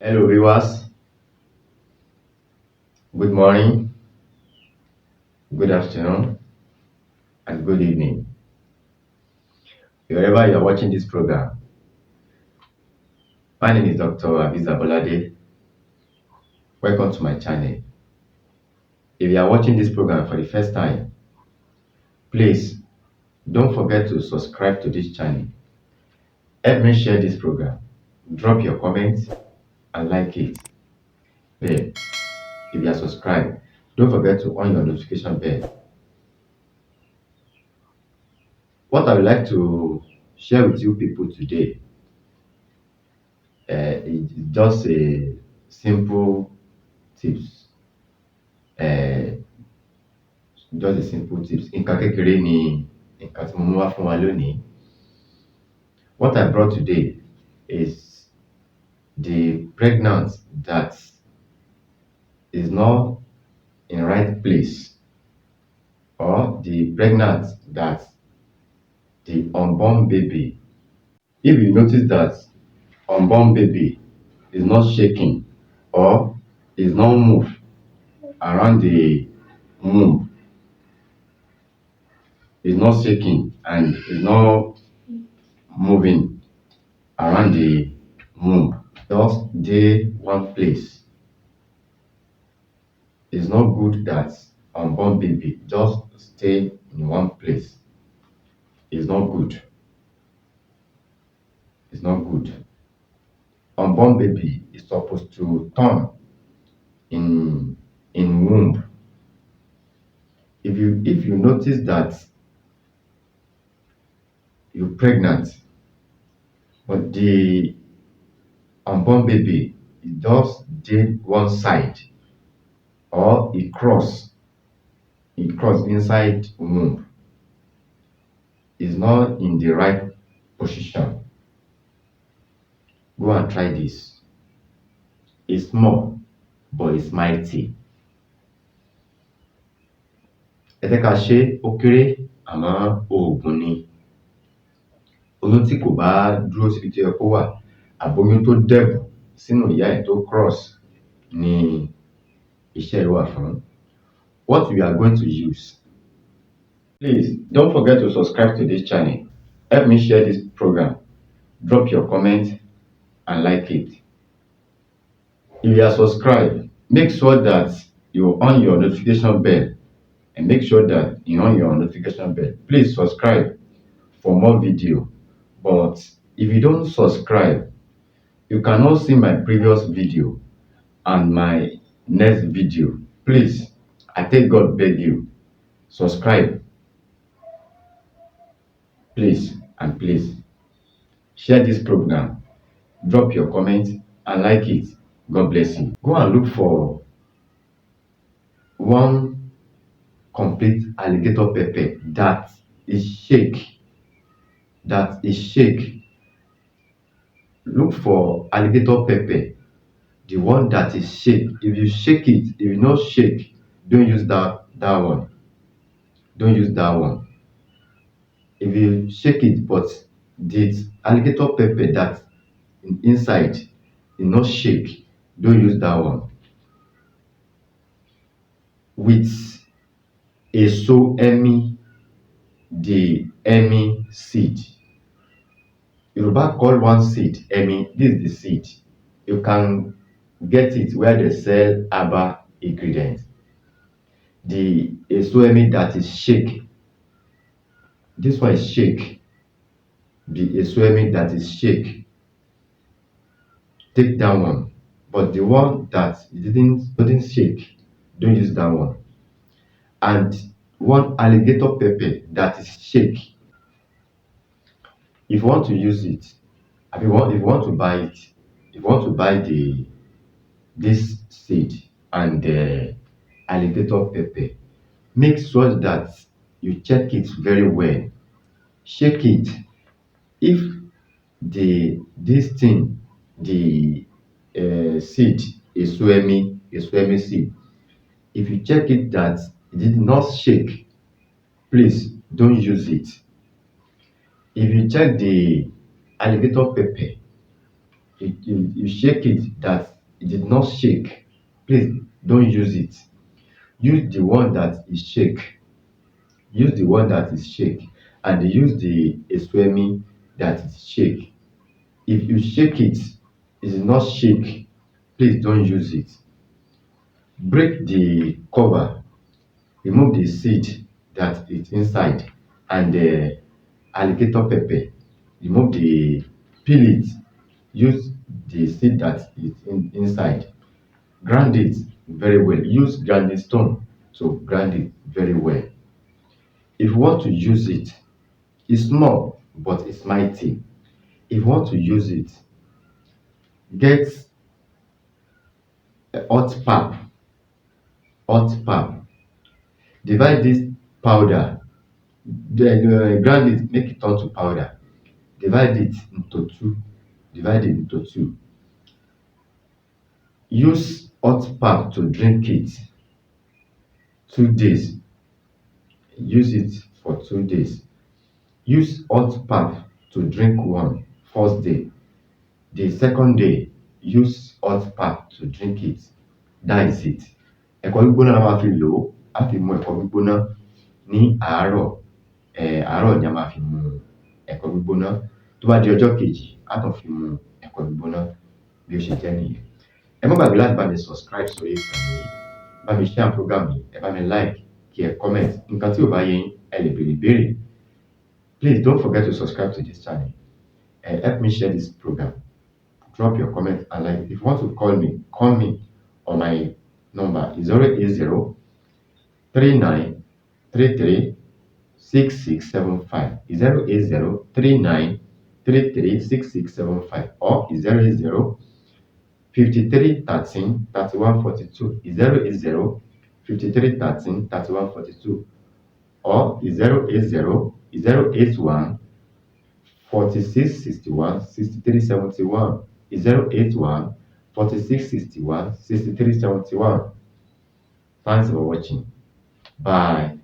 Hello viewers, good morning, good afternoon, and good evening. Wherever you are watching this program, my name is Dr. Abiyamo. Welcome to my channel. If you are watching this program for the first time, please don't forget to subscribe to this channel. Help me share this program. Drop your comments and like it. Then, if you are subscribed, don't forget to on your notification bell. What I would like to share with you people today is just a simple tips. Just a simple tips. Nǹkan kékeré ni nǹkan tí mo mú wá fún wa lónìí. What I brought today is the pregnant that is not in right place, or the pregnant that the unborn baby. If you notice that unborn baby is not shaking or is not move around the womb, is not shaking and is not moving around the womb, just dey one place. It's not good that unborn baby just stay in one place. It's not good. It's not good. Unborn baby is supposed to turn in womb. If you notice that you're pregnant, but the unborn baby just dey one side, or it cross inside womb, is not in the right position. Go and try this. It's small, but it's mighty. Ẹ jẹ́ ká ṣe ó kéré àmọ́ oògùn ni. Oyún tí kò bá dúró síbi tí ó yẹ kó wà, àbóyún tó dẹ̀bù sínú ìyá ẹ̀ tó cross ni iṣẹ́ yìí wà fún. What we are going to use. Please don't forget to subscribe to this channel. Help me share this program. Drop your comment and like it. If you are subscribed, make sure that you on your notification bell, and make sure that you on your notification bell. Please subscribe for more video. But if you don't subscribe, you cannot see my previous video and my next video. Please, I take God beg you, subscribe. Please and please share this program, drop your comment and like it. God bless you. Go and look for one complete alligator pepper that is shake. Look for alligator pepper, the one that is shake. If you shake it, if you not shake, don't use that one. Don't use that one. If you shake it, but the alligator pepper that inside is not shake, don't use that one. With Eyin, the Eyin seed. Yoruba call one seed Eyin. This is the seed. You can get it where they sell herbal ingredients. The Eyin that is shake. This one is shake. The Eyin that is shake. Take that one. But the one that didn't shake, don't use that one. And one alligator pepper that is shake. If you want to use it, if you want to buy it, if you want to buy this seed and the alligator pepper, make sure that you check it very well. Shake it. If this thing, the seed is Eyin seed, if you check it that it did not shake, please don't use it. If you check the alligator pepper, you shake it that it did not shake, please don't use it. Use the one that is shake. Use the one that is shake, and use the eswemi that is shake. If you shake it, it is not shake, please don't use it. Break the cover, remove the seed that is inside, and the alligator pepper, remove the peel it, use the seed that is inside, grind it very well, use grinding stone to grind it very well. If you want to use it, it's small but it's mighty. If you want to use it, get a hot pap, divide this powder, then grind it, make it turn to powder, divide it into two, divide it into two. Use hot pap to drink it 2 days. Use it for 2 days. Use hot pap to drink one first day. The second day, use hot pap to drink it. That is it. Ẹ̀kọ́ gbígbóná la máa fi lò ó. A fi mu ẹ̀kọ́ gbígbóná ní àárọ̀. Àárọ̀ ni a máa fi mu ẹ̀kọ́ gbígbóná. Tó bá di ọjọ́ kejì, a tún fi mu ẹ̀kọ́ gbígbóná bí ó ṣe jẹ́ nìyẹn. Ẹ má gbàgbé láti bá mi subscribe sórí ìkànnì yìí, bá mi share program yìí, ẹ bá mi like, kí ẹ comment. Nǹkan tí ò bá yé yín, ẹ lè béèrè ìbéèrè. Please don't forget to subscribe to this channel and help me share this program. Drop your comment and like. If you want to call me on my number is 080 39 33 6675. 080 39 33 6675 or 080 53 13 31 42. 080 53 13 31 42 or 080 081 46 61 63 71. 081 46 61 63 71. Thanks for watching. Bye.